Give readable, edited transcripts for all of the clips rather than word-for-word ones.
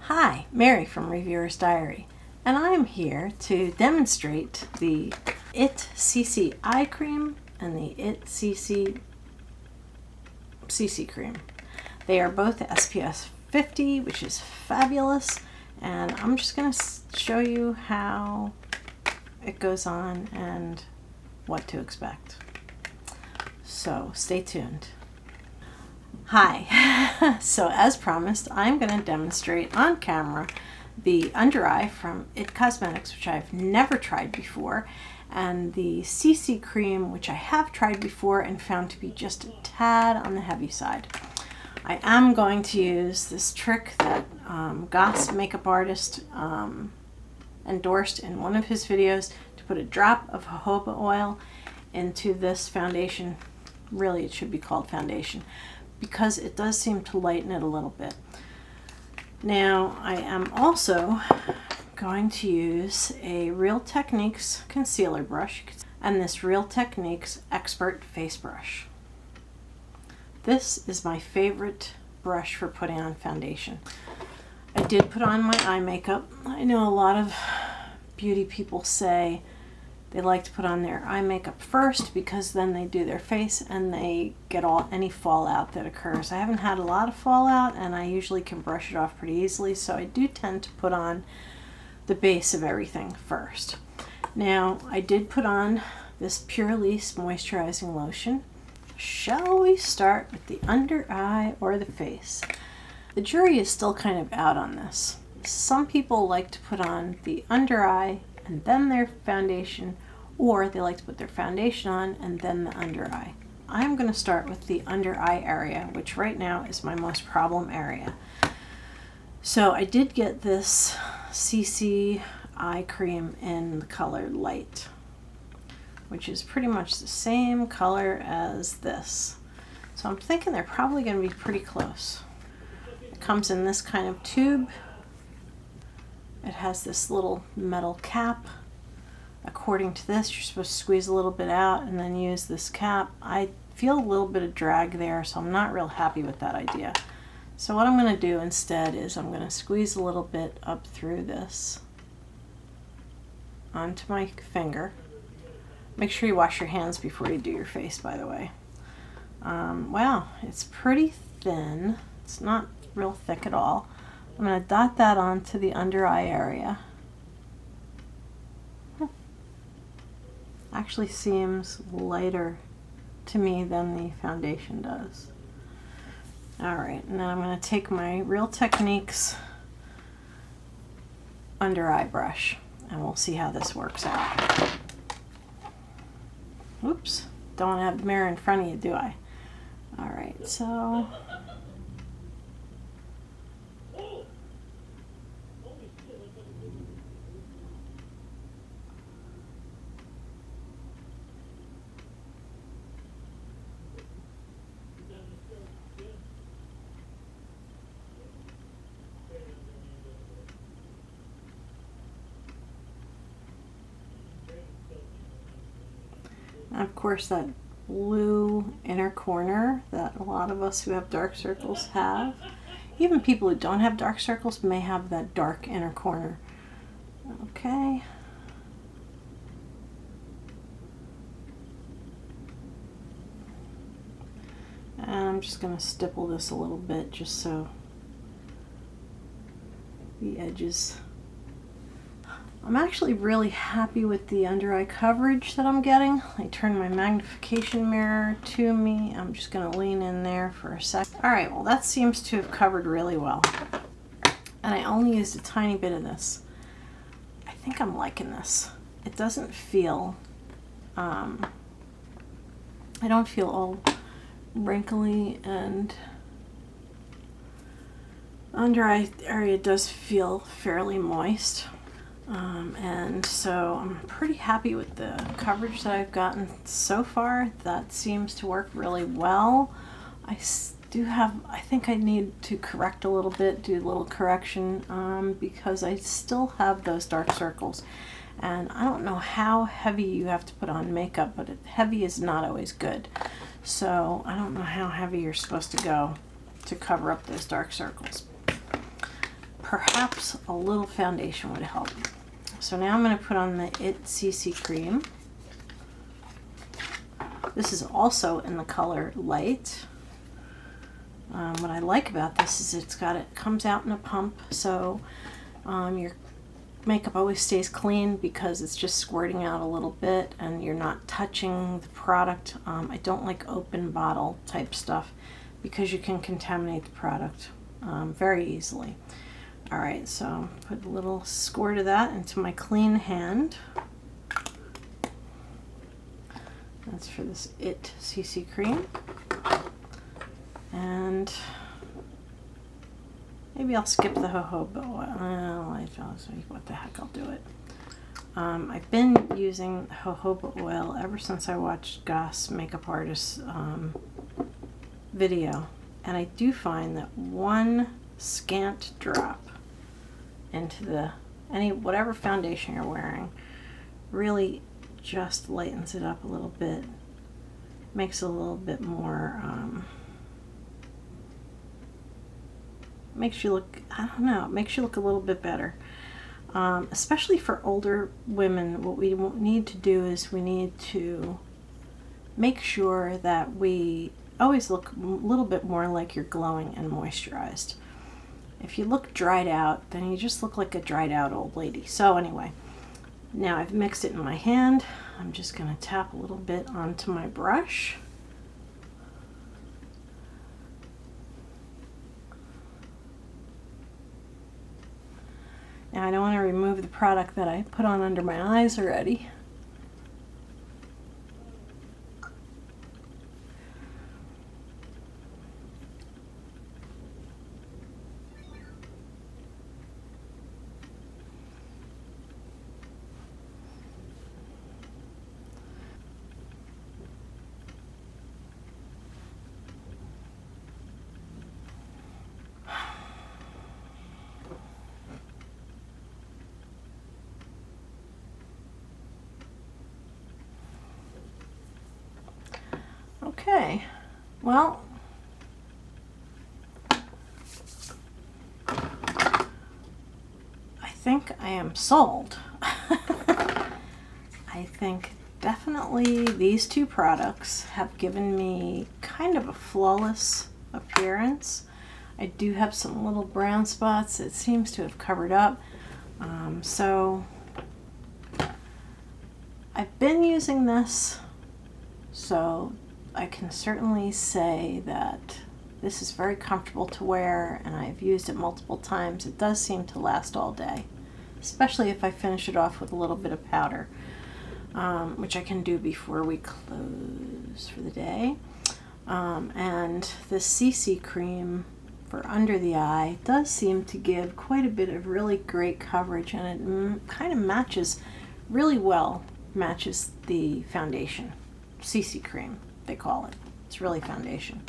Hi, Mary from Reviewer's Diary, and I am here to demonstrate the IT CC Eye Cream and the IT CC Cream. They are both SPF 50, which is fabulous, and I'm just going to show you how it goes on and what to expect. So stay tuned. Hi, so as promised, I'm going to demonstrate on camera the under eye from IT Cosmetics, which I've never tried before, and the CC cream, which I have tried before and found to be just a tad on the heavy side. I am going to use this trick that Goss makeup artist endorsed in one of his videos, to put a drop of jojoba oil into this foundation. Really, it should be called foundation, because it does seem to lighten it a little bit. Now, I am also going to use a Real Techniques concealer brush and this Real Techniques Expert face brush. This is my favorite brush for putting on foundation. I did put on my eye makeup. I know a lot of beauty people say they like to put on their eye makeup first because then they do their face and they get any fallout that occurs. I haven't had a lot of fallout and I usually can brush it off pretty easily, so I do tend to put on the base of everything first. Now, I did put on this Pure Release moisturizing lotion. Shall we start with the under eye or the face? The jury is still kind of out on this. Some people like to put on the under eye and then their foundation, or they like to put their foundation on and then the under eye. I'm going to start with the under eye area, which right now is my most problem area. So I did get this CC eye cream in the color Light, which is pretty much the same color as this. So I'm thinking they're probably going to be pretty close. It comes in this kind of tube. It has this little metal cap. According to this, you're supposed to squeeze a little bit out and then use this cap. I feel a little bit of drag there, so I'm not real happy with that idea. So what I'm going to do instead is I'm going to squeeze a little bit up through this onto my finger. Make sure you wash your hands before you do your face, by the way. Wow, it's pretty thin. It's not real thick at all. I'm going to dot that onto the under eye area. Actually seems lighter to me than the foundation does. Alright, and then I'm going to take my Real Techniques under eye brush and we'll see how this works out. Oops, don't want to have the mirror in front of you, do I? Alright, so of course, that blue inner corner that a lot of us who have dark circles have. Even people who don't have dark circles may have that dark inner corner. Okay. And I'm just going to stipple this a little bit just so the edges. I'm actually really happy with the under eye coverage that I'm getting. I turned my magnification mirror to me. I'm just going to lean in there for a sec. Alright, well that seems to have covered really well. And I only used a tiny bit of this. I think I'm liking this. It doesn't feel, I don't feel all wrinkly, and under eye area does feel fairly moist. And so I'm pretty happy with the coverage that I've gotten so far. That seems to work really well. I think I need to correct a little bit, do a little correction, because I still have those dark circles. And I don't know how heavy you have to put on makeup, but heavy is not always good. So I don't know how heavy you're supposed to go to cover up those dark circles. perhaps a little foundation would help. So now I'm going to put on the It CC Cream. This is also in the color Light. What I like about this is it comes out in a pump, so your makeup always stays clean because it's just squirting out a little bit and you're not touching the product. I don't like open bottle type stuff because you can contaminate the product very easily. Alright, so put a little squirt of that into my clean hand. That's for this It CC Cream. And maybe I'll skip the jojoba oil. What the heck, I'll do it. I've been using jojoba oil ever since I watched Goss Makeup Artist's video. And I do find that one scant drop into whatever foundation you're wearing really just lightens it up a little bit, makes it a little bit more, makes you look, I don't know, it makes you look a little bit better. Especially for older women, what we need to do is we need to make sure that we always look a little bit more like you're glowing and moisturized. If you look dried out, then you just look like a dried out old lady. So anyway, now I've mixed it in my hand. I'm just going to tap a little bit onto my brush. Now I don't want to remove the product that I put on under my eyes already. Okay, well, I think I am sold. I think definitely these two products have given me kind of a flawless appearance. I do have some little brown spots it seems to have covered up. So I've been using this, so I can certainly say that this is very comfortable to wear, and I've used it multiple times. It does seem to last all day, especially if I finish it off with a little bit of powder, which I can do before we close for the day. And the CC cream for under the eye does seem to give quite a bit of really great coverage, and it kind of matches really well, matches the foundation. CC cream, they call it. It's really foundation.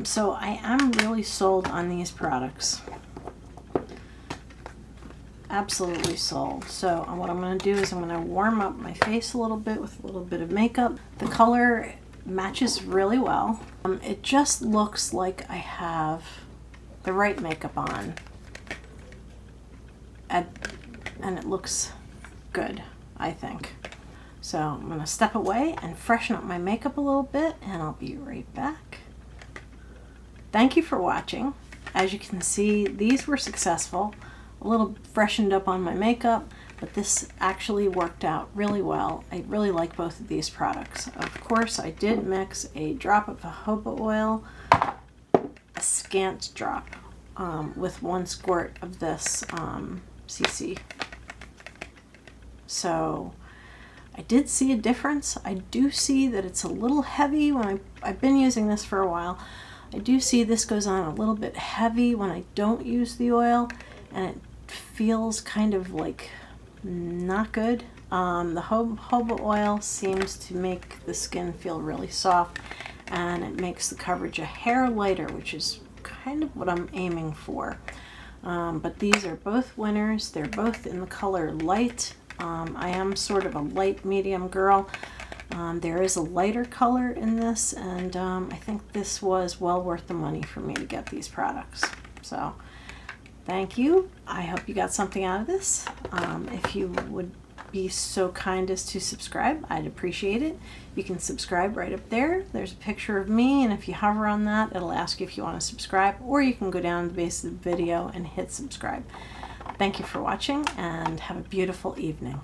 So I am really sold on these products. Absolutely sold. So what I'm going to do is I'm going to warm up my face a little bit with a little bit of makeup. The color matches really well. It just looks like I have the right makeup on, and it looks good, I think. So I'm going to step away and freshen up my makeup a little bit, and I'll be right back. Thank you for watching. As you can see, these were successful. A little freshened up on my makeup, but this actually worked out really well. I really like both of these products. Of course, I did mix a drop of jojoba oil, a scant drop, with 1 squirt of this CC. So I did see a difference. I do see that it's a little heavy when I've been using this for a while. I do see this goes on a little bit heavy when I don't use the oil, and it feels kind of like not good. The jojoba oil seems to make the skin feel really soft, and it makes the coverage a hair lighter, which is kind of what I'm aiming for. But these are both winners. They're both in the color Light. I am sort of a light medium girl. There is a lighter color in this, and I think this was well worth the money for me to get these products. So Thank you. I hope you got something out of this. If you would be so kind as to subscribe, I'd appreciate it. You can subscribe right up there. There's a picture of me, and if you hover on that, it'll ask you if you want to subscribe, or you can go down to the base of the video and hit subscribe. Thank you for watching, and have a beautiful evening.